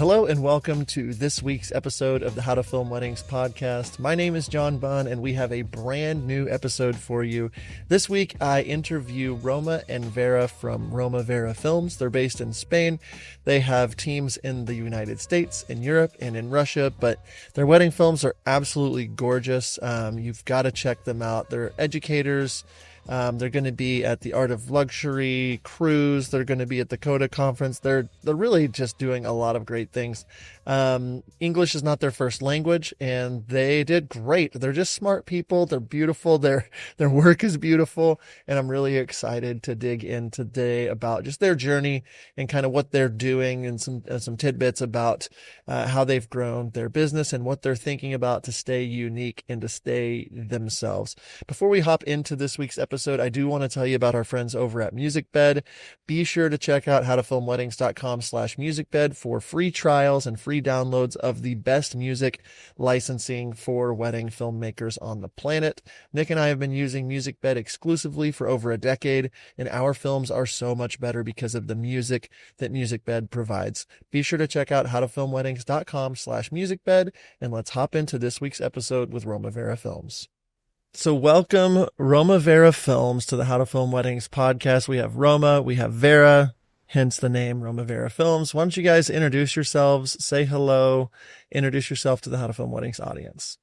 Hello and welcome to this week's episode of the How to Film Weddings podcast. My name is John Bunn and we have a brand new episode for you. This week I interview Roma and Vera from Romavera Films. They're based in Spain. They have teams in the United States, in Europe, and in Russia, but their wedding films are absolutely gorgeous. You've got to check them out. They're educators. They're going to be at the Art of Luxury cruise. They're going to be at the Coda conference. They're really just doing a lot of great things. English is not their first language, and they did great. They're just smart people. They're beautiful. Their work is beautiful, and I'm really excited to dig in today about just their journey and kind of what they're doing, and some tidbits about how they've grown their business and what they're thinking about to stay unique and to stay themselves. Before we hop into this week's episode, I do want to tell you about our friends over at MusicBed. Be sure to check out howtofilmweddings.com/musicbed for free trials and free downloads of the best music licensing for wedding filmmakers on the planet. Nick and I have been using MusicBed exclusively for over a decade, and our films are so much better because of the music that MusicBed provides. Be sure to check out howtofilmweddings.com/musicbed, and let's hop into this week's episode with Romavera Films. So welcome Romavera Films to the How to Film Weddings podcast. We have Roma, we have Vera, hence the name Romavera Films. Why don't you guys introduce yourselves, say hello, introduce yourself to the How to Film Weddings audience.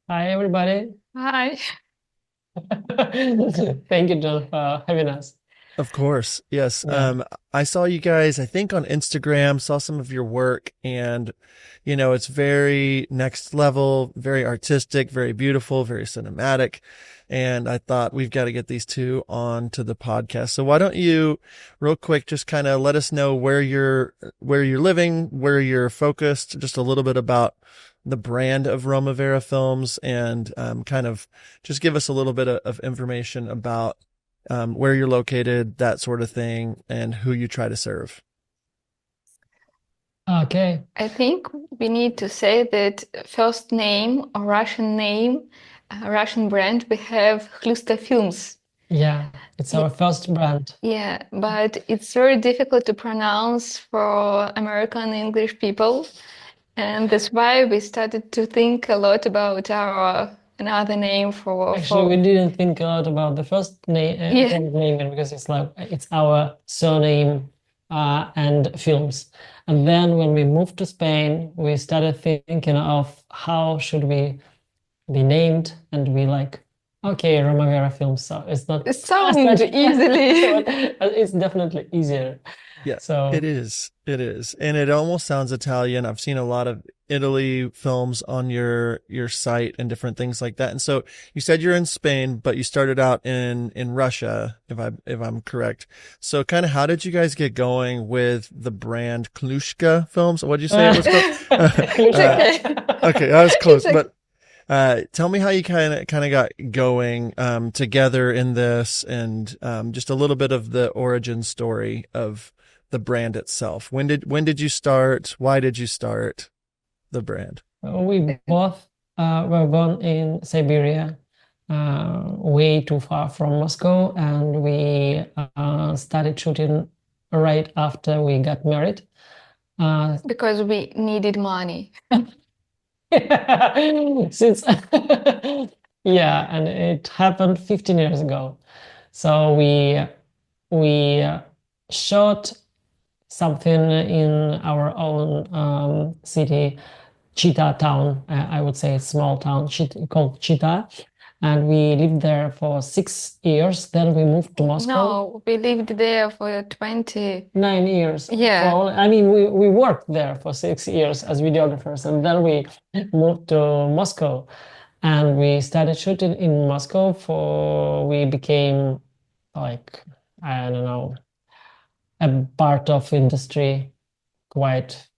Hi, everybody. Hi. Thank you, John, for having us. Of course. Yes. Yeah. I saw you guys, I think on Instagram, saw some of your work, and, it's very next level, very artistic, very beautiful, very cinematic. And I thought we've got to get these two on to the podcast. So why don't you real quick, just kind of let us know where you're living, where you're focused, just a little bit about the brand of Romavera Films, and, kind of just give us a little bit of information about where you're located, that sort of thing, and who you try to serve. Okay. I think we need to say that first name or Russian name, Russian brand, we have HTFW Films. Yeah, it's our first brand. Yeah, but it's very difficult to pronounce for American English people. And that's why we started to think a lot about our another name Actually, we didn't think a lot about the first name, Yeah. name because it's our surname and films. And then when we moved to Spain, we started thinking of how should we be named, and we okay, Romavera Films. So it's not It sounds easily. It's definitely easier. Yeah, So it is. And it almost sounds Italian. I've seen a lot of Italy films on your site and different things like that. And so you said you're in Spain, but you started out in Russia, if I'm correct. So kind of how did you guys get going with the brand Klushka Films? What did you say it was called? Okay, that was close. But tell me how you kind of got going together in this, and just a little bit of the origin story of the brand itself. When did you start? Why did you start the brand? we both were born in Siberia, way too far from Moscow, and we started shooting right after we got married. Because we needed money. Since yeah, and it happened 15 years ago. So we shot something in our own city, Chita town. I would say a small town called Chita, and we lived there for 6 years. Then we moved to Moscow. No, we lived there for 20. 9 years. Yeah. We worked there for 6 years as videographers, and then we moved to Moscow, and we started shooting in Moscow. We became I don't know, a part of industry quite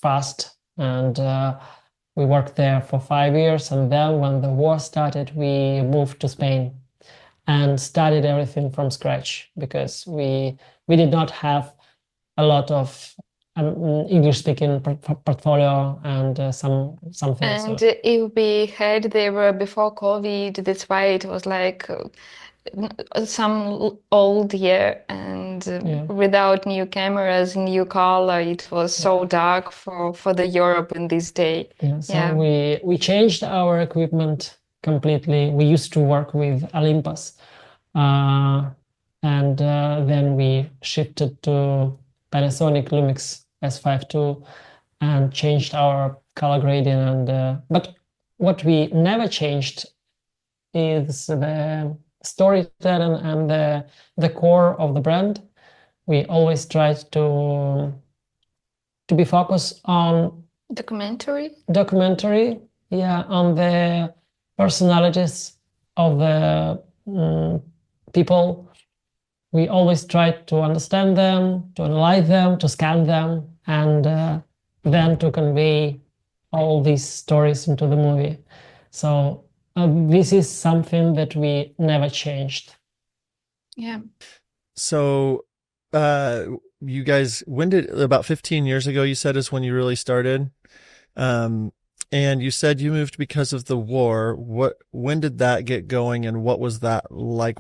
fast, and we worked there for 5 years. And then when the war started, we moved to Spain and started everything from scratch, because we did not have a lot of English-speaking portfolio and some things. And if we had, they were before COVID, that's why it was some old year, and Yeah. without new cameras, new color, it was so dark for the Europe in this day. Yeah, so Yeah. we changed our equipment completely. We used to work with Olympus, and then we shifted to Panasonic Lumix S5 II and changed our color grading. And but what we never changed is the storytelling and the core of the brand. We always tried to be focused on Documentary. yeah, on the personalities of the people. We always try to understand them, to analyze them, to scan them, and then to convey all these stories into the movie. So this is something that we never changed. Yeah. So, you guys, about 15 years ago, you said is when you really started? And you said you moved because of the war. When did that get going, and what was that like?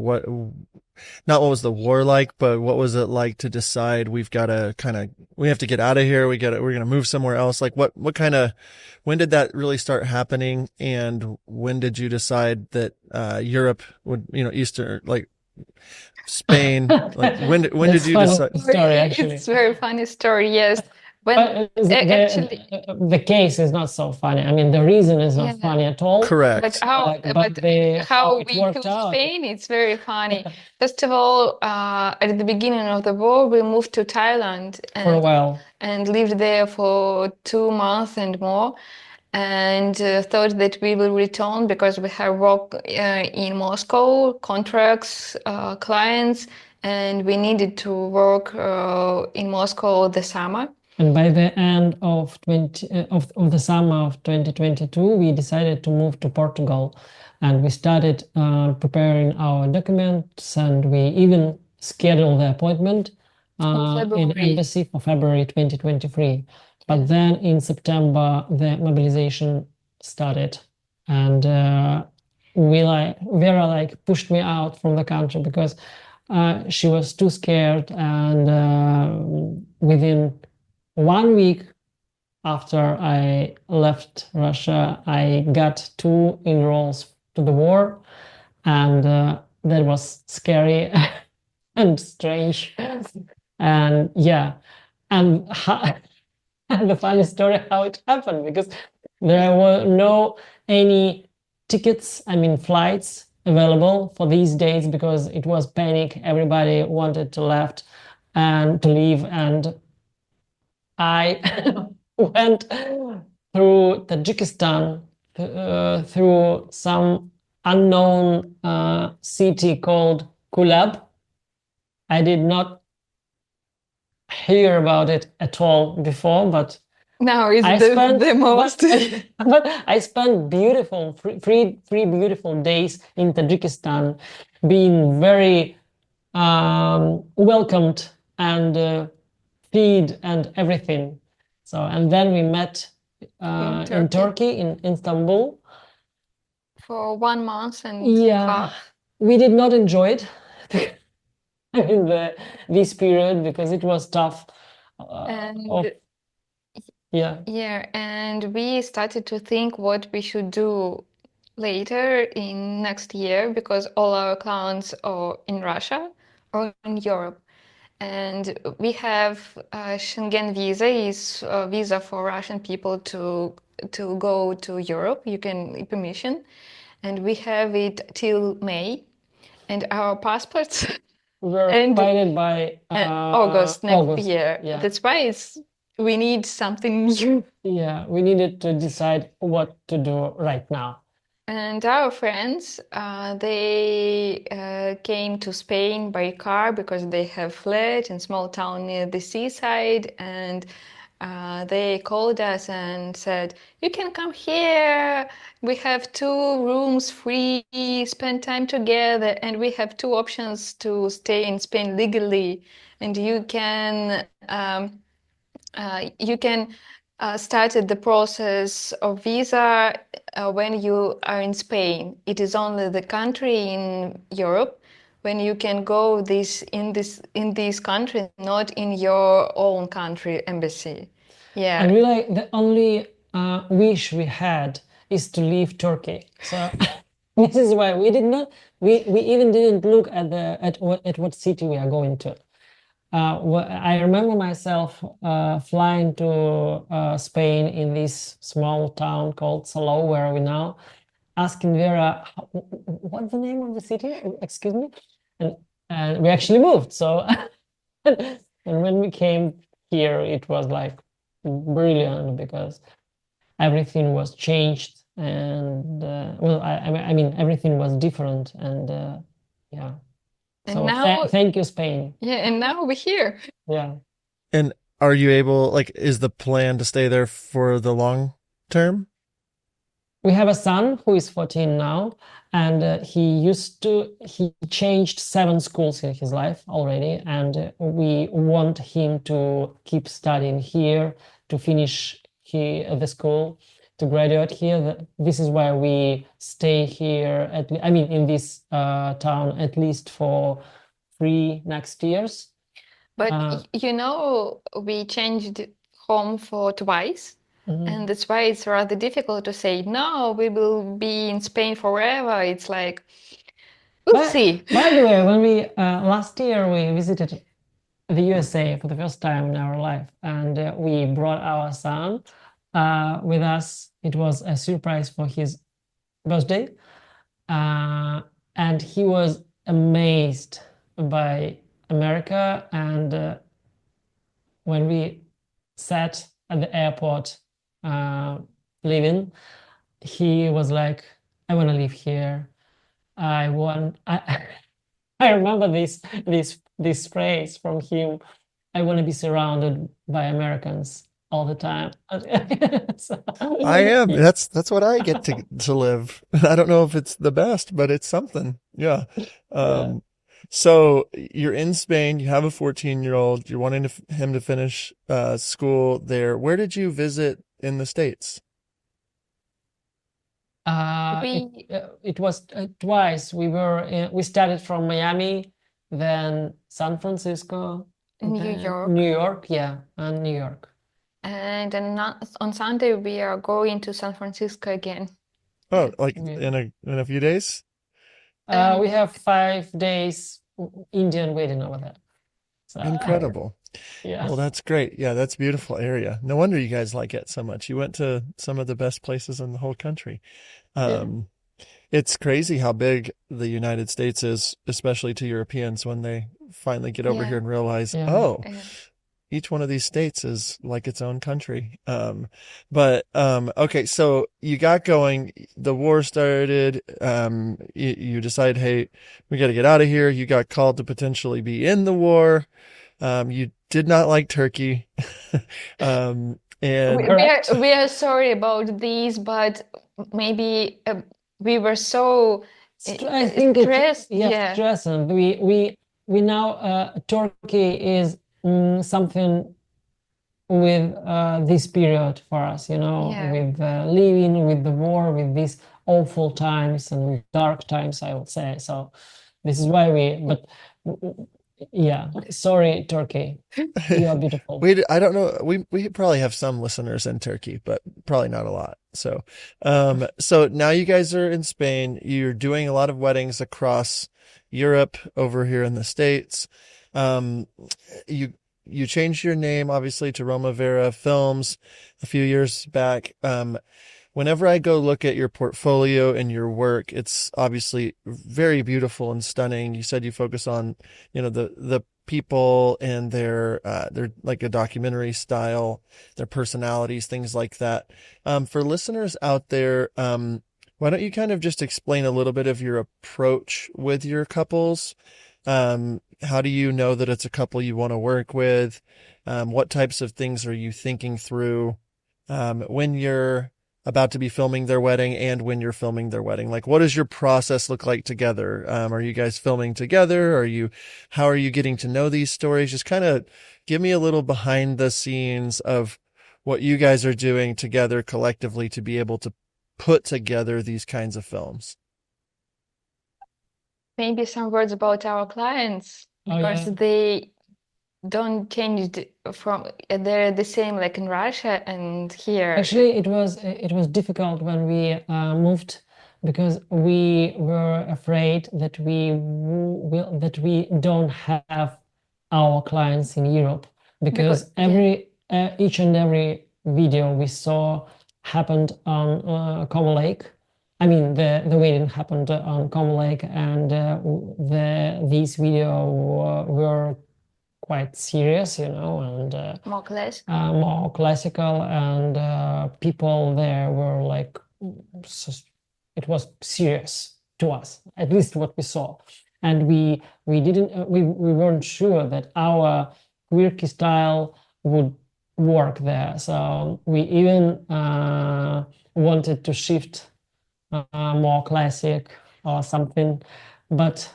Not what was the war like, but what was it like to decide we have to get out of here. we're going to move somewhere else. Like when did that really start happening? And when did you decide that, Europe would, Eastern, like Spain, like when did you decide? Story, actually. It's a very funny story, yes. But Actually, the case is not so funny. I mean, the reason is not yeah. funny at all. Correct. But how it we worked choose out. Spain, it's very funny. First of all, at the beginning of the war, we moved to Thailand For a while. and lived there for 2 months and more, and thought that we will return because we have work in Moscow, contracts, clients, and we needed to work in Moscow the summer. And by the end of the summer of 2022, we decided to move to Portugal, and we started preparing our documents, and we even scheduled the appointment in embassy for February 2023. But then in September, the mobilization started, and Vera pushed me out from the country because she was too scared, and within 1 week after I left Russia, I got 2 enrolls to the war, and that was scary and strange. And yeah, and the funny story how it happened, because there were no any tickets, I mean flights available for these days, because it was panic. Everybody wanted to leave, and I went through Tajikistan, through some unknown city called Kulab. I did not hear about it at all before, but now it's the most. But I spent three beautiful days in Tajikistan, being very welcomed and feed and everything. So, and then we met in Turkey, in Istanbul. For 1 month and yeah, we did not enjoy it in this period because it was tough. And we started to think what we should do later in next year, because all our clients are in Russia or in Europe. And we have Schengen visa, is a visa for Russian people to go to Europe. You can permission, and we have it till May, and our passports were expired by August next year. Yeah. That's why we need something new. Yeah, we needed to decide what to do right now. And our friends, they came to Spain by car because they have flat in small town near the seaside, and they called us and said, "You can come here. We have 2 rooms free. Spend time together, and we have 2 options to stay in Spain legally, and you can." Started the process of visa when you are in Spain. It is only the country in Europe when you can go in this country, not in your own country embassy. Yeah. And we like the only wish we had is to leave Turkey. So this is why we even didn't look at what city we are going to. I remember myself flying to Spain in this small town called Salou, where we now, asking Vera, what's the name of the city? Excuse me. And we actually moved. So, and when we came here, it was like brilliant because everything was changed and well, I mean, everything was different and yeah. And So now, thank you, Spain. yeah, and now we're here. Yeah. And are you able, like, is the plan to stay there for the long term? We have a son who is 14 now, and he changed 7 schools in his life already, and we want him to keep studying here, to finish the school, to graduate here. This is why we stay here, in this town at least for 3 next years. But we changed home for twice. And that's why it's rather difficult to say, no, we will be in Spain forever. It's like, we'll see. By the way, when we last year we visited the USA for the first time in our life, and we brought our son with us. It was a surprise for his birthday, and he was amazed by America. And when we sat at the airport leaving, he was like, I want to live here. I remember this phrase from him. I want to be surrounded by Americans all the time. So, I am. That's what I get to live. I don't know if it's the best, but it's something. Yeah. So you're in Spain, you have a 14-year-old, you're wanting him to finish school there. Where did you visit in the States? It was twice. We started from Miami, then San Francisco, New York. New York, yeah, and New York. And then on Sunday we are going to San Francisco again. Oh, like in a few days? We have 5 days Indian wedding over there. So, incredible. Yeah. Well, that's great. Yeah, that's a beautiful area. No wonder you guys like it so much. You went to some of the best places in the whole country. It's crazy how big the United States is, especially to Europeans when they finally get over here and realize, each one of these states is like its own country. Okay, so you got going, the war started, you decide, hey, we got to get out of here. You got called to potentially be in the war. You did not like Turkey. And we are sorry about these, but maybe we were so I think stressed. Stress. And we now Turkey is something with this period for us, with living with the war, with these awful times and with dark times, I would say. So this is why sorry, Turkey, you are beautiful. I don't know. We probably have some listeners in Turkey, but probably not a lot. So, so now you guys are in Spain. You're doing a lot of weddings across Europe, over here in the States. You changed your name, obviously, to Romavera Films a few years back. Whenever I go look at your portfolio and your work, it's obviously very beautiful and stunning. You said you focus on, the people and their like a documentary style, their personalities, things like that. For listeners out there, why don't you kind of just explain a little bit of your approach with your couples? How do you know that it's a couple you want to work with? What types of things are you thinking through when you're about to be filming their wedding and when you're filming their wedding? Like, what does your process look like together? Are you guys filming together? How are you getting to know these stories? Just kind of give me a little behind the scenes of what you guys are doing together collectively to be able to put together these kinds of films. maybe some words about our clients, Oh because yeah. they don't change they're the same like in Russia and here. Actually, it was difficult when we moved because we were afraid that we don't have our clients in Europe, Because because yeah, each and every video we saw happened on Como Lake. I mean, the wedding happened on Como Lake, and these video were quite serious, and more class. more classical, and people there were like, it was serious to us, at least what we saw, and we didn't we weren't sure that our quirky style would work there, so we even wanted to shift more classic or something, but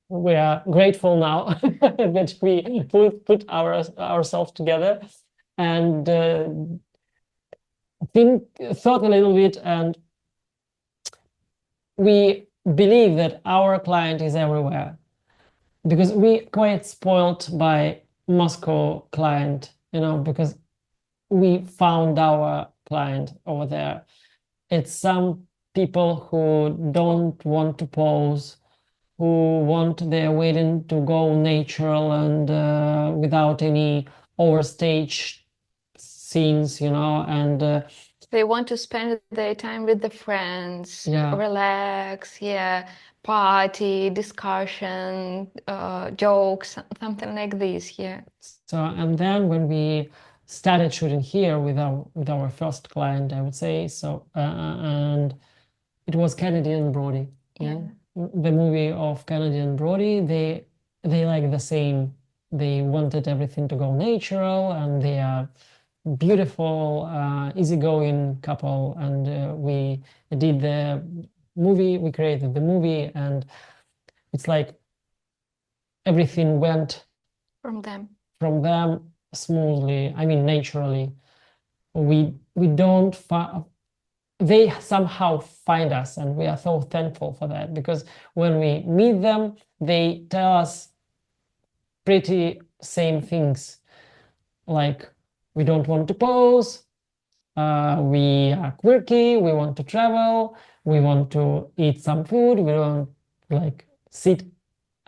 we are grateful now that we put ourselves together and thought a little bit, and we believe that our client is everywhere, because we quite spoiled by Moscow client, because we found our client over there. It's some people who don't want to pose, who want their wedding to go natural and without any overstage scenes, and They want to spend their time with the friends, yeah. relax, yeah, party, discussion, jokes, something like this, yeah. So, and then when we started shooting here with our first client, I would say, so, and it was Kennedy and Brody, yeah. The movie of Kennedy and Brody, they like the same. They wanted everything to go natural, and they are beautiful, easygoing couple. And we did the movie, we created the movie, and it's like everything went From them. smoothly. I mean, naturally. We don't they somehow find us, and we are so thankful for that, because when we meet them, they tell us pretty same things, like we don't want to pose, we are quirky, we want to travel, we want to eat some food, we don't like sit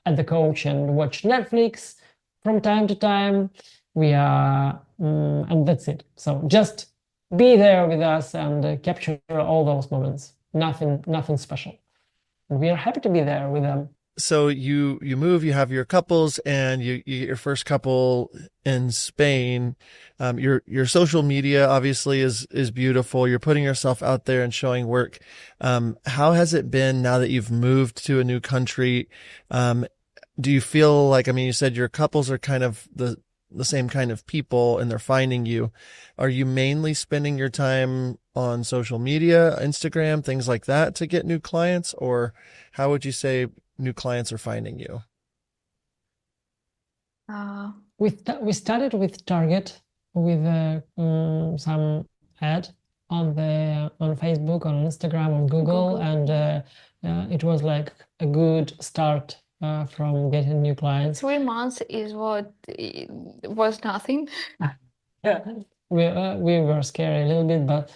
at the couch and watch Netflix from time to time. We are, and that's it. So just be there with us and capture all those moments. Nothing special. And we are happy to be there with them. So you move, you have your couples, and you get your first couple in Spain. Your social media obviously is beautiful. You're putting yourself out there and showing work. How has it been now that you've moved to a new country? Do you feel like, I mean, you said your couples are kind of the same kind of people and they're finding you. Are you mainly spending your time on social media, Instagram, things like that to get new clients? Or how would you say new clients are finding you? We started with Target, with some ad on Facebook, on Instagram, on Google. And it was like a good start from getting new clients. 3 months is what was nothing. Yeah, we were scared a little bit, but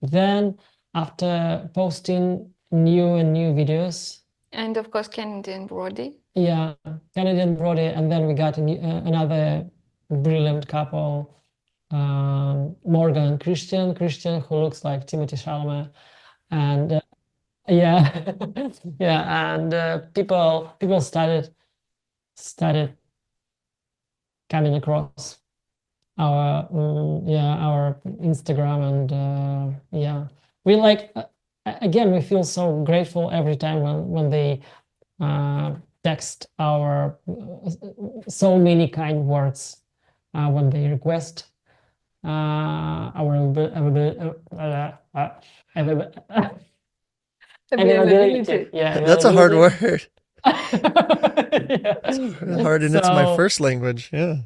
then after posting new videos, And of course, Kennedy and Brody. yeah, Kennedy and Brody, and then we got another brilliant couple, Morgan and Christian, who looks like Timothy Chalamet, and yeah, yeah, and people started coming across our our Instagram, and yeah, we like again, we feel so grateful every time when they text our so many kind words when they request our availability. Yeah, That's a hard word. Yeah. It's hard, and it's my first language. Yeah.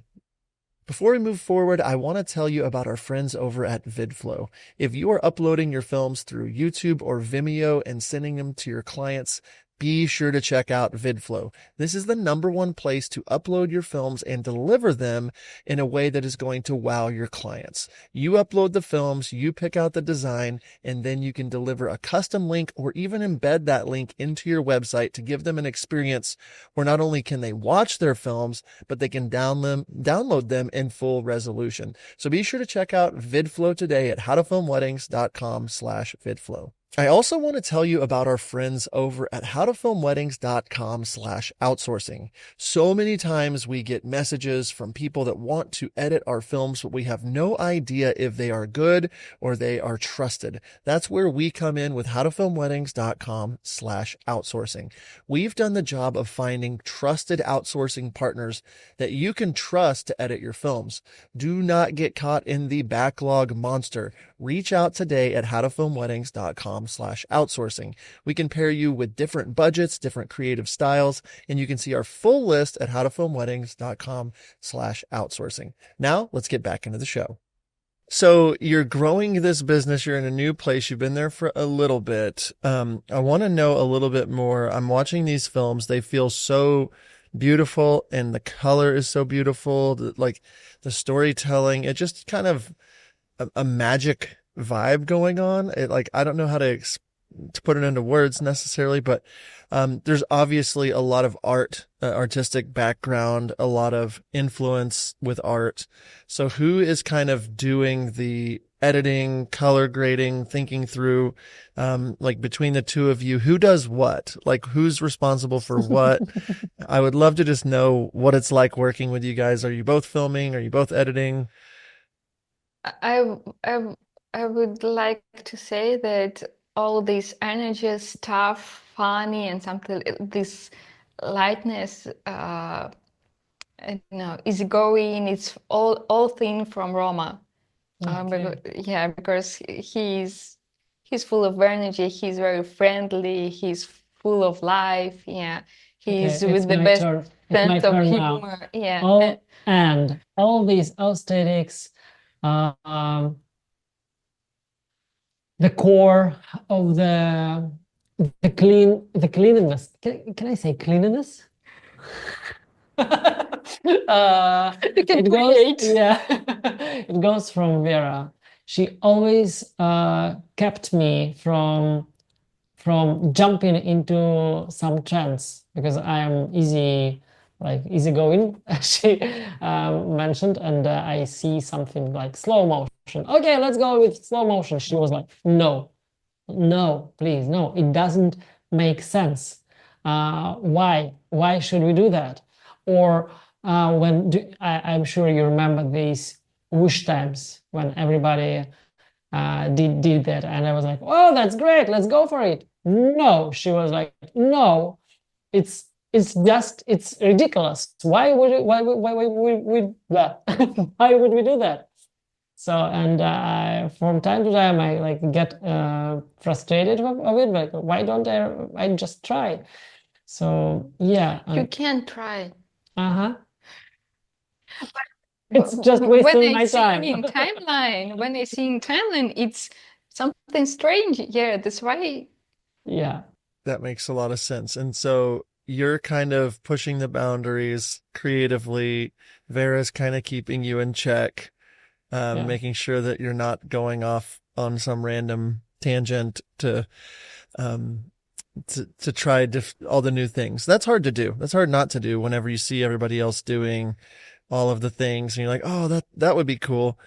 Before we move forward, I want to tell you about our friends over at VidFlow. If you are uploading your films through YouTube or Vimeo and sending them to your clients, be sure to check out VidFlow. This is the #1 place to upload your films and deliver them in a way that is going to wow your clients. You upload the films, you pick out the design, and then you can deliver a custom link or even embed that link into your website to give them an experience where not only can they watch their films, but they can download them in full resolution. So be sure to check out VidFlow today at howtofilmweddings.com/VidFlow. I also want to tell you about our friends over at howtofilmweddings.com/outsourcing. So many times we get messages from people that want to edit our films, but we have no idea if they are good or they are trusted. That's where we come in with howtofilmweddings.com/outsourcing. We've done the job of finding trusted outsourcing partners that you can trust to edit your films. Do not get caught in the backlog monster. Reach out today at howtofilmweddings.com/outsourcing. We can pair you with different budgets, different creative styles, and you can see our full list at howtofilmweddings.com/outsourcing. Now let's get back into the show. So you're growing this business. You're in a new place. You've been there for a little bit. I want to know a little bit more. I'm watching these films. They feel so beautiful and the color is so beautiful. Like the storytelling, it just kind of a magic vibe going on. I don't know how to put it into words necessarily, but there's obviously a lot of artistic background, a lot of influence with art. So who is kind of doing the editing, color grading, thinking through, between the two of you, who does what? Like who's responsible for what? I would love to just know what it's like working with you guys. Are you both filming? Are you both editing? I, I, I would like to say that all this energy, stuff, funny, and something, this lightness, easygoing, it's all thing from Roma. Because he's full of energy, he's very friendly, he's full of life. Yeah, he's Okay, with the best It's my sense of turn now. humor. Yeah. And all these aesthetics, the core of the cleanliness. Can I say cleanliness? You can It goes, create. yeah, it goes from Vera. She always kept me from jumping into some trends because I am easygoing, as she mentioned, and I see something like slow motion. Okay, let's go with slow motion. She was like, no, please, no, it doesn't make sense. Why should we do that? Or I'm sure you remember these whoosh times when everybody did that, and I was like, oh, that's great, let's go for it. No, she was like, no, it's ridiculous. Why would we that? Why would we do that? So, and from time to time I get frustrated of it, like why don't I just try? So yeah, You can try. It's just wasting my time. When I see in timeline, it's something strange. Yeah, that's why. Yeah. That makes a lot of sense. And so you're kind of pushing the boundaries creatively. Vera's kind of keeping you in check, making sure that you're not going off on some random tangent to try all the new things. That's hard to do. That's hard not to do whenever you see everybody else doing all of the things and you're like, oh, that would be cool.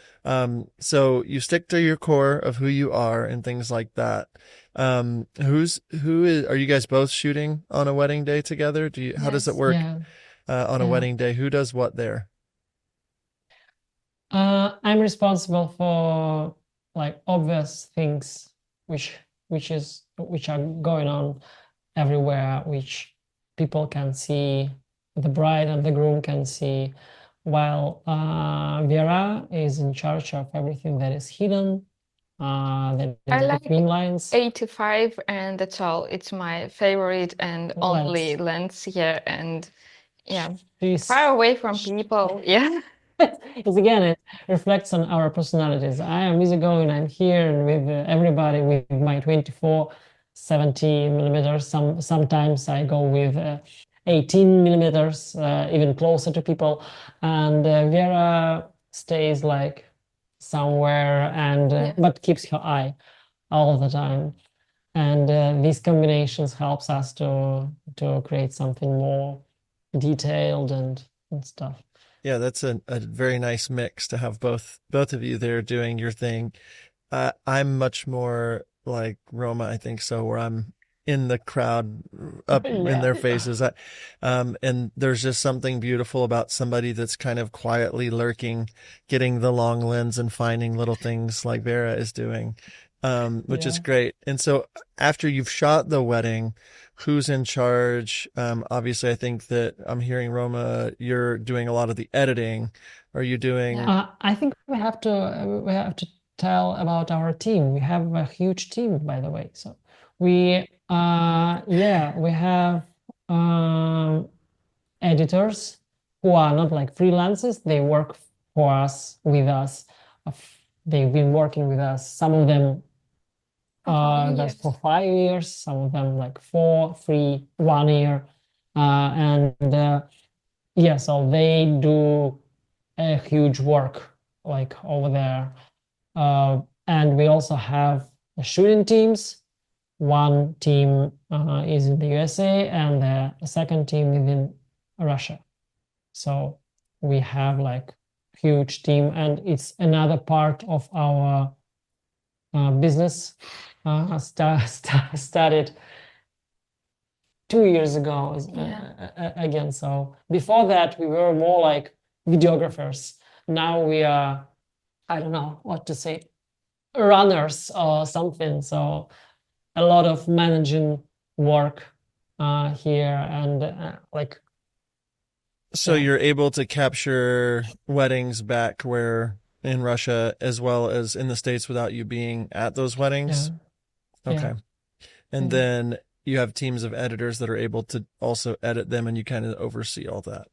So you stick to your core of who you are and things like that. Are you guys both shooting on a wedding day together? How does it work on a wedding day? Who does what there? I'm responsible for obvious things which are going on everywhere, which people can see, the bride and the groom can see, while Vera is in charge of everything that is hidden, that is between lines. 85, and that's all. It's my favorite and only lens here, and she's far away from people. Yeah. Because again, it reflects on our personalities. I am easygoing, I'm here and with everybody with my 24 70 millimeters. Sometimes I go with 18 millimeters, even closer to people. And Vera stays like somewhere and Yeah. but keeps her eye all the time. And these combinations helps us to create something more detailed and stuff. Yeah, that's a very nice mix to have both of you there doing your thing. I'm much more like Roma, I think so, where I'm in the crowd, up in their Yeah. faces. And there's just something beautiful about somebody that's kind of quietly lurking, getting the long lens and finding little things like Vera is doing, which is Yeah. great. And so after you've shot the wedding, who's in charge? Obviously, I think that I'm hearing Roma, you're doing a lot of the editing. Are you doing? Yeah. I think we have to tell about our team. We have a huge team, by the way. So we have editors who are not like freelancers. They work for us, with us. They've been working with us. Some of them For 5 that's years. for 5 years. Some of them like 4, 3, 1 year. Yeah, so they do a huge work like over there. And we also have the shooting teams. One team is in the USA and the second team is in Russia. So we have like huge team, and it's another part of our business. Started 2 years ago again. So before that, we were more like videographers. Now we are, I don't know what to say, runners or something. So a lot of managing work here and like. So Yeah. you're able to capture weddings back where in Russia as well as in the States without you being at those Yeah. weddings? Okay. Yeah. And Mhm. then you have teams of editors that are able to also edit them and you kind of oversee all that.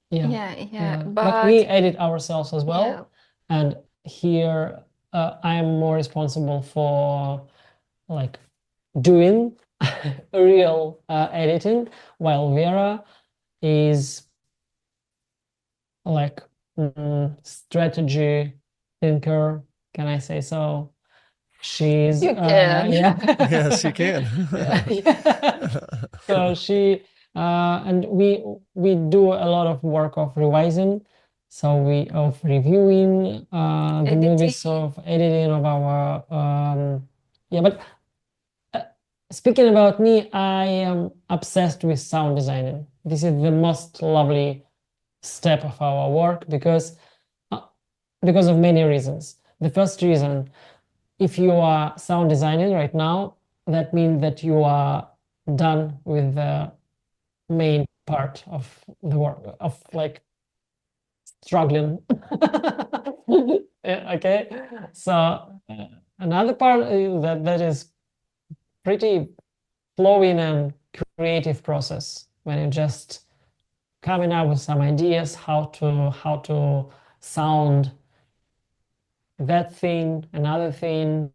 Yeah. Yeah. But we But edit ourselves as yeah. well. And here I am more responsible for like doing real editing, while Vera is like strategy thinker. Can I say so? She's You can. Yes, you yeah. can. Yeah. So and we do a lot of work of revising. So we of reviewing the Editing. movies, of editing of our yeah. But speaking about me, I am obsessed with sound designing. This is the most lovely step of our work because of many reasons. The first reason, if you are sound designing right now, that means that you are done with the main part of the work of like struggling. Yeah, okay, so another part that is pretty flowing and creative process when you just coming up with some ideas how to sound that thing, another thing.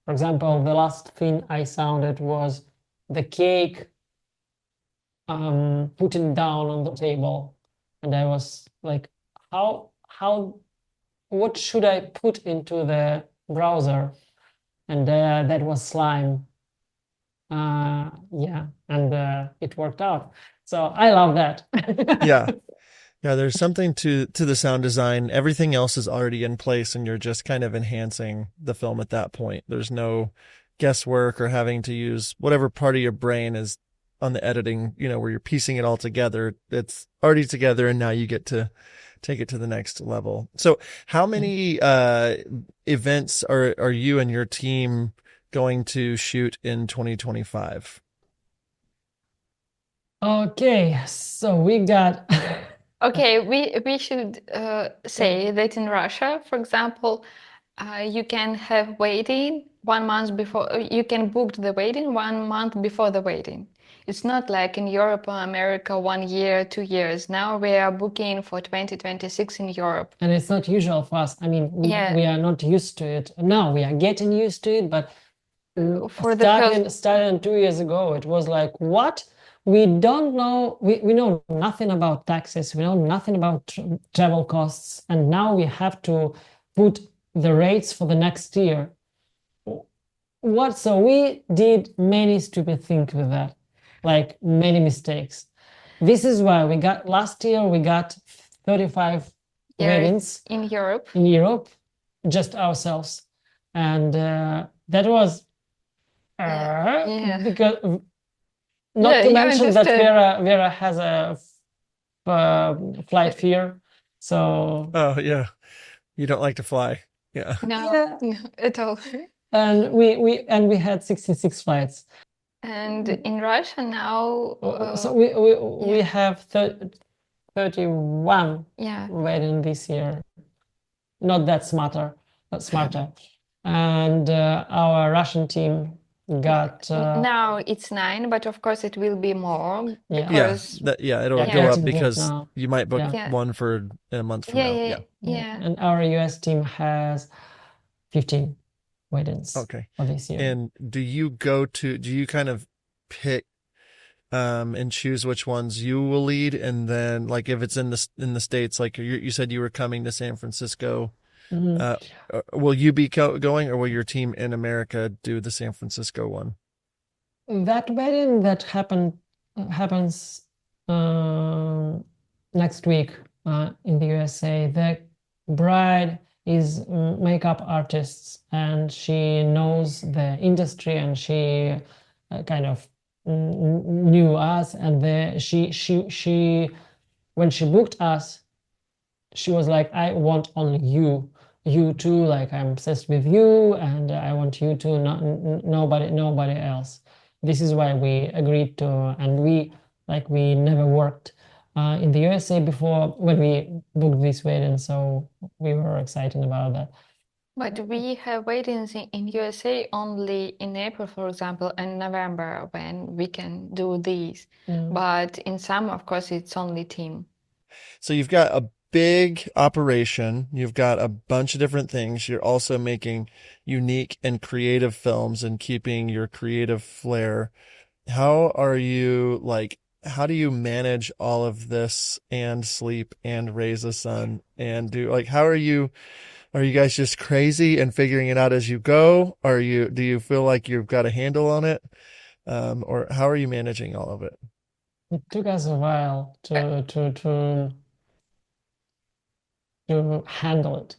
For example, the last thing I sounded was the cake putting down on the table, and I was like, how what should I put into the browser? And that was slime. Yeah, and it worked out. So I love that. Yeah. Yeah, there's something to the sound design. Everything else is already in place and you're just kind of enhancing the film at that point. There's no guesswork or having to use whatever part of your brain is on the editing, where you're piecing it all together. It's already together and now you get to take it to the next level. So how many events are you and your team going to shoot in 2025? Okay, so we got Okay, we should say that in Russia, for example, you can have waiting 1 month before. You can book the waiting 1 month before the waiting. It's not like in Europe or America, 1 year, 2 years. Now we are booking for 2026 in Europe. and it's not usual for us. I mean, we Yeah. we are not used to it. Now we are getting used to it, but for the first. Started 2 years ago. It was like, what? We don't know. We know nothing about taxes. We know nothing about travel costs, and now we have to put the rates for the next year. What? So we did many stupid things with that, like many mistakes. This is why last year we got 35 Yeah, weddings in Europe. in Europe, just ourselves, and that was Yeah. because not Yeah, to you mention that understood. Vera has a flight fear, so Oh yeah, you don't like to fly. Yeah. No, yeah, no, at all. and we had 66 flights. And in Russia now, So we yeah, have 31 yeah. wedding this year. Not that smarter. And our Russian team got Now it's 9, but of course it will be more yeah. because It'll Yeah, go up getting booked because now. you might book Yeah. yeah, one for a month from yeah, now. yeah, Yeah. yeah. And our US team has 15 weddings Okay. for this year. And do you kind of pick and choose which ones you will lead, and then like if it's in the States, like you said you were coming to San Francisco, Mhm. will you be going, or will your team in America do the San Francisco one? That wedding that happens next week in the USA. The bride is makeup artists, and she knows the industry, and she kind of knew us, and she when she booked us, she was like, I want only you two, like I'm obsessed with you, and I want you to, not nobody else. This is why we agreed to, and we never worked in the USA before when we booked this wedding, so we were excited about that. But we have weddings in USA only in April, for example, and November when we can do these. But in summer, of course, it's only team. So you've got a big operation. You've got a bunch of different things. You're also making unique and creative films and keeping your creative flair. How do you manage all of this and sleep and raise a son and are you guys just crazy and figuring it out as you go? Do you feel like you've got a handle on it? Or how are you managing all of it? It took us a while to handle it.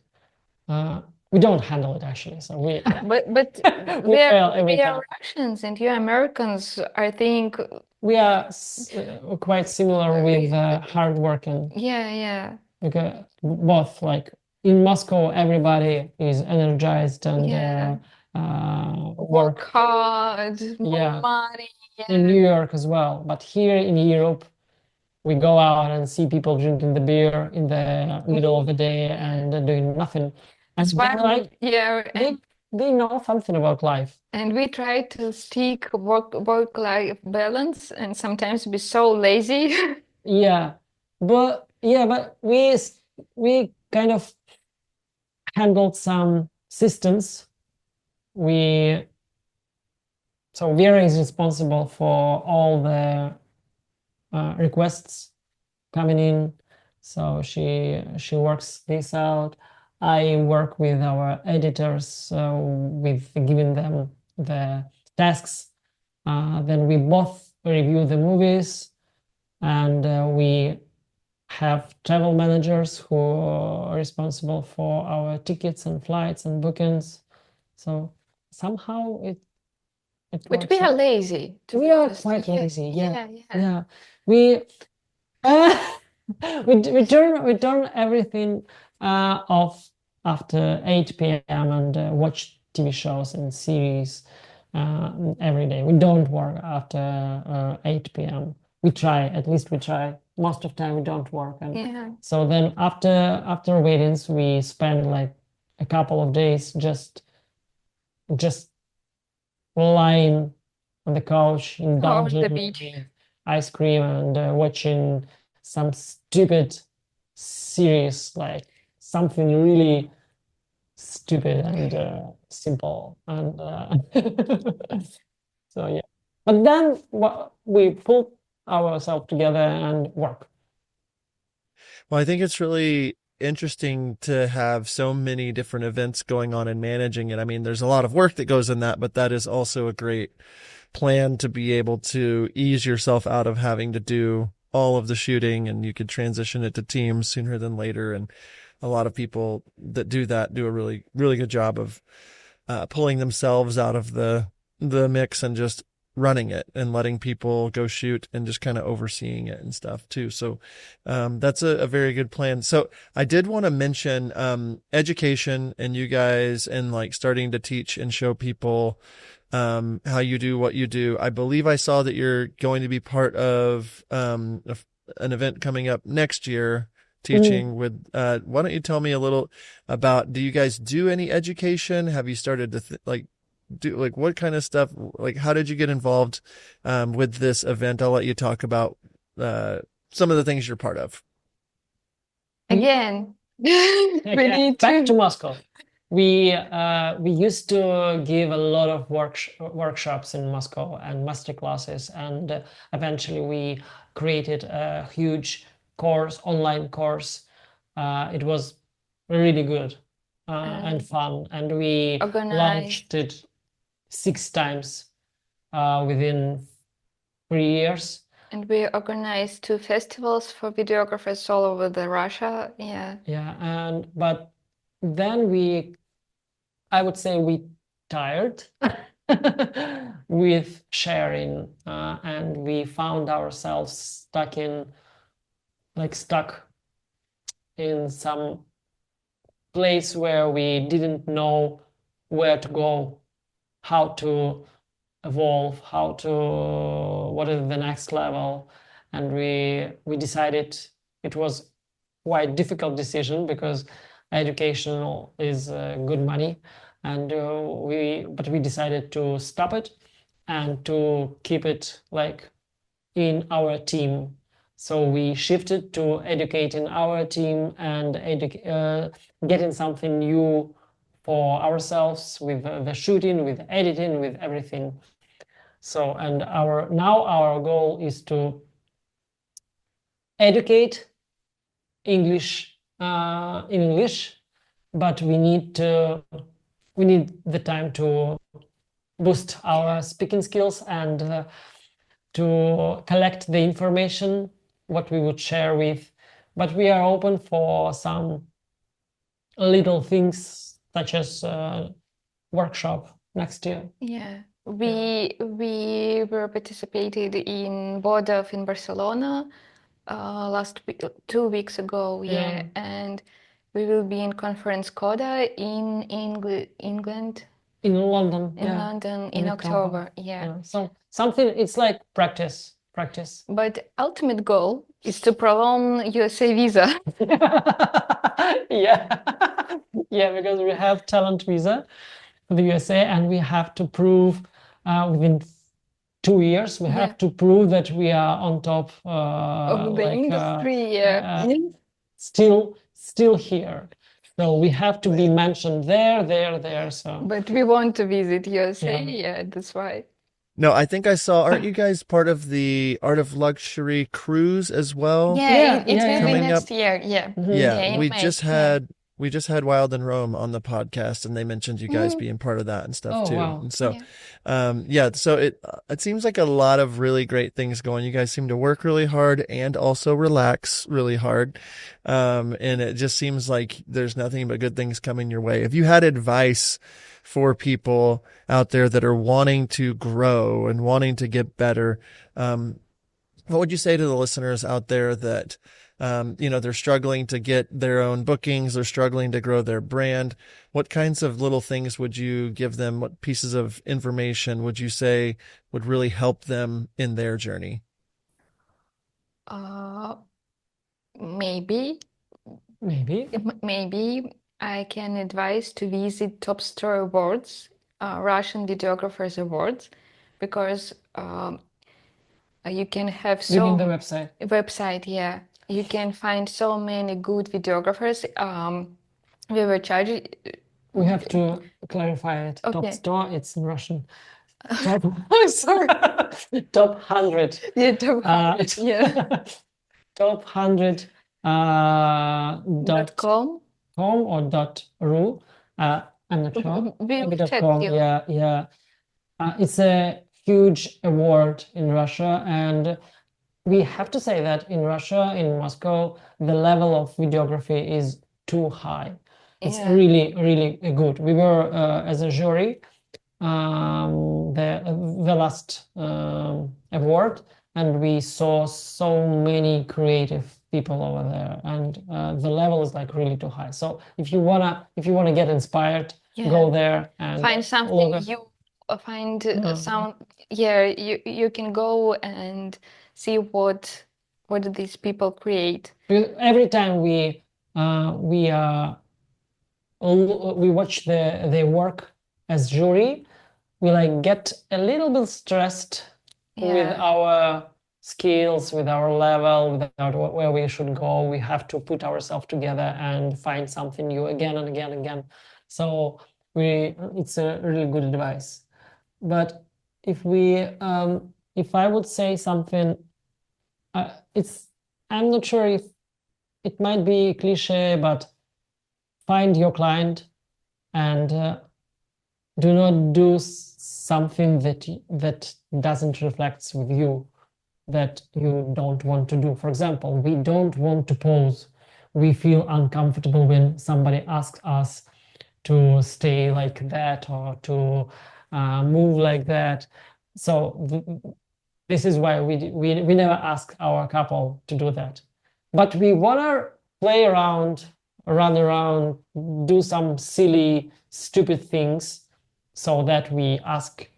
We don't handle it actually, so we But we fail every we are time. Russians and you Americans, I think. We are quite similar with hard working. Yeah. Because both, like in Moscow, everybody is energized and Yeah. work. hard, more Yeah. money. In New York as well. But here in Europe, we go out and see people drinking the beer in the middle of the day and doing nothing. And they're they know something about life. And we try to stick work-life balance and sometimes be so lazy. Yeah, but we kind of handled some systems. So Vera is responsible for all the requests coming in. So she works this out. I work with our editors with giving them the tasks. Then we both review the movies, and we have travel managers who are responsible for our tickets and flights and bookings. So somehow it But we works are out. lazy, to We be are honest. quite lazy. Yeah. Yeah. We we turn everything off after 8 p.m. and watch TV shows and series every day. We don't work after 8 p.m. At least we try. Most of the time we don't work. And Yeah. so then after weddings, we spend like a couple of days just lying on the couch, indulging the beach. with ice cream and watching some stupid series, like something really stupid and simple. And so yeah. But then we pull ourselves together and work. Well, I think it's really interesting to have so many different events going on and managing it. I mean, there's a lot of work that goes in that, but that is also a great plan to be able to ease yourself out of having to do all of the shooting, and you could transition it to teams sooner than later. And a lot of people that do that do a really, really good job of pulling themselves out of the mix and just running it and letting people go shoot and just kind of overseeing it and stuff too. So that's a very good plan. So I did want to mention education and you guys and like starting to teach and show people how you do what you do. I believe I saw that you're going to be part of an event coming up next year teaching with why don't you tell me a little about, do you guys do any education? Have you started to do like what kind of stuff, like how did you get involved with this event? I'll let you talk about some of the things you're part of. Again, we Okay, need back to to. Moscow. We used to give a lot of workshops in Moscow and master classes, and eventually we created a huge online course. It was really good and fun, and we Organized. launched it 6 times within 3 years. And we organized 2 festivals for videographers all over Russia. Yeah. Yeah, but then I would say we tired with sharing, and we found ourselves stuck in some place where we didn't know where to go, how to evolve, what is the next level. And we decided it was quite difficult decision because educational is good money, and but we decided to stop it and to keep it like in our team. So we shifted to educating our team and getting something new for ourselves with the shooting, with editing, with everything. So, and now our goal is to educate English in English, but we need the time to boost our speaking skills and to collect the information what we would share with. But we are open for some little things such as workshop next year. Yeah. We were participated in Bodov in Barcelona last week, 2 weeks ago. Yeah. And we will be in Conference Coda in England. In London. In London in October. Yeah. So something, it's like practice. But ultimate goal is to prolong USA visa. Yeah. Yeah, because we have talent visa for the USA, and we have to prove within 2 years we have to prove that we are on top of the industry. Still here. So we have to be mentioned there. So. But we want to visit USA. Yeah, that's why. No, I think I saw, aren't you guys part of the Art of Luxury cruise as well? Yeah, it will be next year. Yeah. Yeah, we just had Wild and Rome on the podcast, and they mentioned you guys being part of that and stuff too. Wow. And so, so it seems like a lot of really great things going. You guys seem to work really hard and also relax really hard. And it just seems like there's nothing but good things coming your way. If you had advice for people out there that are wanting to grow and wanting to get better, what would you say to the listeners out there that they're struggling to get their own bookings, they're struggling to grow their brand? What kinds of little things would you give them? What pieces of information would you say would really help them in their journey? Maybe I can advise to visit Top Story Awards, Russian Videographers Awards, because you can have You mean the website? Website, yeah. You can find so many good videographers. We were We have to clarify it. Top Okay. 100, it's in Russian. Top, Sorry. top 100. Yeah, top Uh, 100, yeah. top 100 dot .com. com or dot ru. I'm not sure. We Maybe will dot check com. you. Yeah, yeah. It's a huge award in Russia, and we have to say that in Russia, in Moscow, the level of videography is too high. It's Yeah. really, really good. We were as a jury the last award, and we saw so many creative people over there, and the level is like really too high. So if you wanna get inspired, Yeah. go there and Find something look at. you find Mhm. some. Yeah, you can go and see what these people create. Every time we watch their work as jury, we like get a little bit stressed with Yeah. our skills, with our level, with where we should go. We have to put ourselves together and find something new again and again and again. So it's a really good advice. But if I would say something, I'm not sure if it might be cliche, but find your client and do not do something that doesn't reflect with you, that you don't want to do. For example, we don't want to pose. We feel uncomfortable when somebody asks us to stay like that or to move like that. So this is why we never ask our couple to do that. But we want to play around, run around, do some silly, stupid things, so that we ask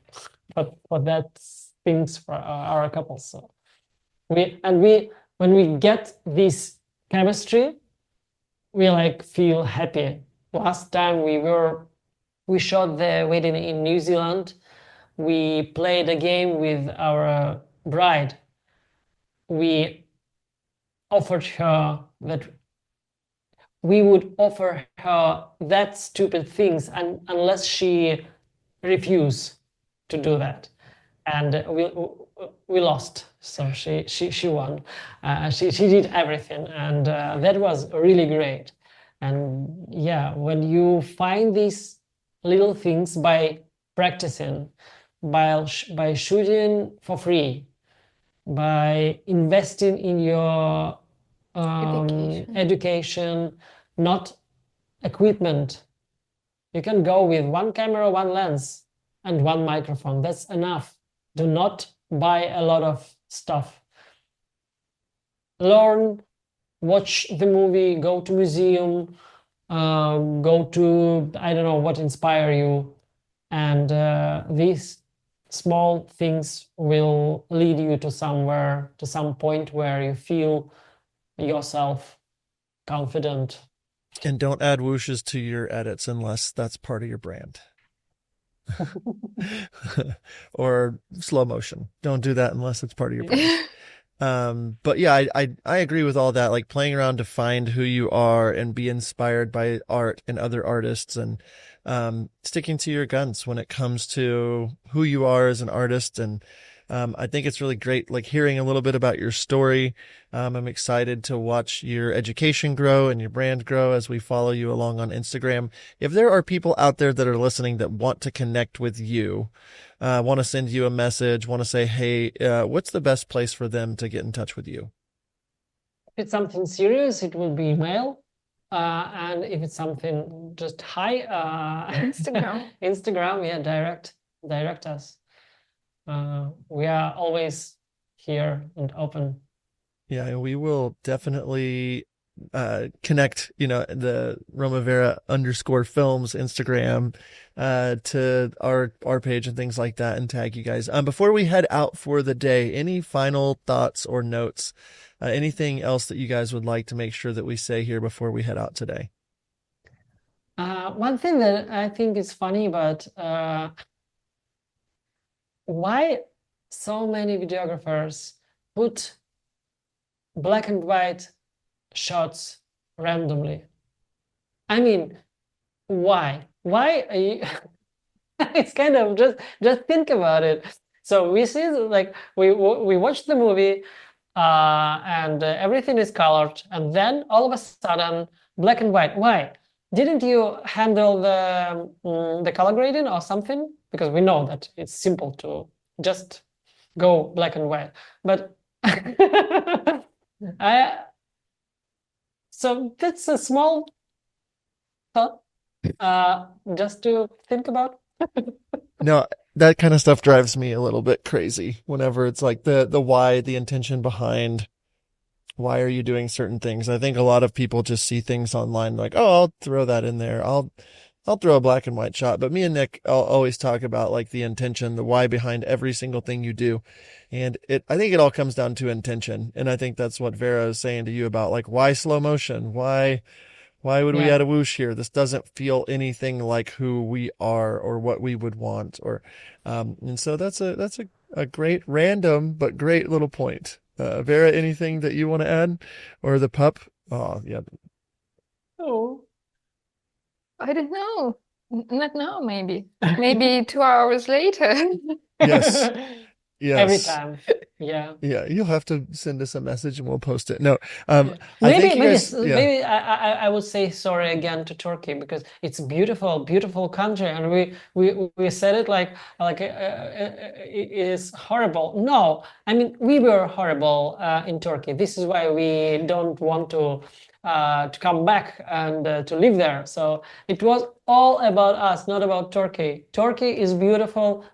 for that things for our couples. So when we get this chemistry, we like feel happy. Last time we shot the wedding in New Zealand. We played a game with our bride. We offered her that we would offer her that stupid things, and unless she refused to do that, and we lost. So she won. She did everything, and that was really great. And yeah, when you find these little things by practicing, by shooting for free, by investing in your education, not equipment. You can go with one camera, one lens, and one microphone. That's enough. Do not buy a lot of stuff. Learn, watch the movie, go to museum, go to, I don't know what inspire you. And these small things will lead you to somewhere, to some point where you feel yourself confident. And don't add whooshes to your edits unless that's part of your brand. Or slow motion. Don't do that unless it's part of your brand. But yeah, I agree with all that. Like playing around to find who you are and be inspired by art and other artists, and sticking to your guns when it comes to who you are as an artist. And I think it's really great, like hearing a little bit about your story. I'm excited to watch your education grow and your brand grow as we follow you along on Instagram. If there are people out there that are listening that want to connect with you, want to send you a message, want to say, hey, what's the best place for them to get in touch with you? If it's something serious, it will be email. And if it's something just hi, Instagram. Instagram, yeah, direct us. We are always here and open. Yeah, we will definitely connect, the Romavera _films Instagram to our page and things like that, and tag you guys. Before we head out for the day, any final thoughts or notes? Anything else that you guys would like to make sure that we say here before we head out today? One thing that I think is funny, but why so many videographers put black and white shots randomly? I mean, why? why are you it's kind of just think about it. So we see like we watch the movie and everything is colored, and then all of a sudden black and white. Why? Didn't you handle the color grading or something? Because we know that it's simple to just go black and white. But I so that's a small thought just to think about. No, that kind of stuff drives me a little bit crazy whenever it's like the why, the intention behind why are you doing certain things. I think a lot of people just see things online like, oh, I'll throw that in there. I'll throw a black and white shot. But me and Nick always talk about like the intention, the why behind every single thing you do. And I think it all comes down to intention. And I think that's what Vera is saying to you about like, why slow motion? Why would we Yeah. add a whoosh here? This doesn't feel anything like who we are or what we would want. And so that's a great random, but great little point. Vera, anything that you want to add? Or the pup? Oh, yeah. Oh. I don't know. Not now, maybe. Maybe 2 hours later. Yes. Every Yes. time. Yeah. Yeah. You'll have to send us a message and we'll post it. No, Yeah. I think you Maybe guys, yeah. maybe I would say sorry again to Turkey because it's beautiful country, and we said it like it is horrible. No, I mean we were horrible in Turkey. This is why we don't want to come back and to live there. So it was all about us, not about Turkey. Turkey is beautiful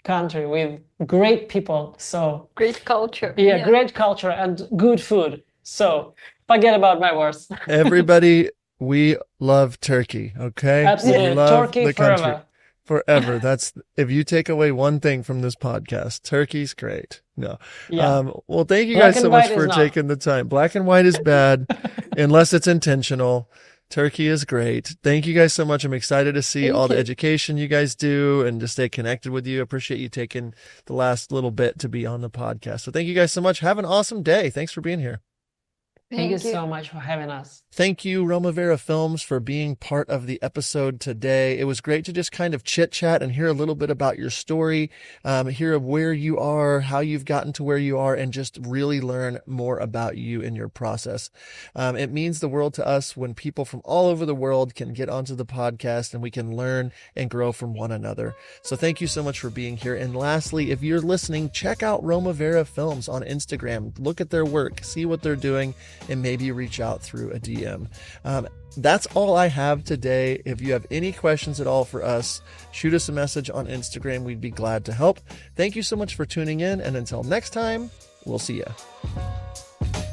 country with great people. So Great culture. yeah, great culture and good food. So forget about my words. Everybody, we love Turkey. Okay. Absolutely. We love Turkey the country. forever. Forever. That's if you take away one thing from this podcast, Turkey's great. No. Yeah. Well, thank you Black guys and so much white is for not. taking the time. Black and white is bad unless it's intentional. Turkey is great. Thank you guys so much. I'm excited to see Thank all the you. education you guys do and to stay connected with you. Appreciate you taking the last little bit to be on the podcast. So thank you guys so much. Have an awesome day. Thanks for being here. Thank you so much for having us. Thank you, Romavera Films, for being part of the episode today. It was great to just kind of chit chat and hear a little bit about your story, hear of where you are, how you've gotten to where you are, and just really learn more about you and your process. It means the world to us when people from all over the world can get onto the podcast and we can learn and grow from one another. So thank you so much for being here. And lastly, if you're listening, check out Romavera Films on Instagram. Look at their work, see what they're doing, and maybe reach out through a DM. That's all I have today. If you have any questions at all for us, shoot us a message on Instagram. We'd be glad to help. Thank you so much for tuning in. And until next time, we'll see ya.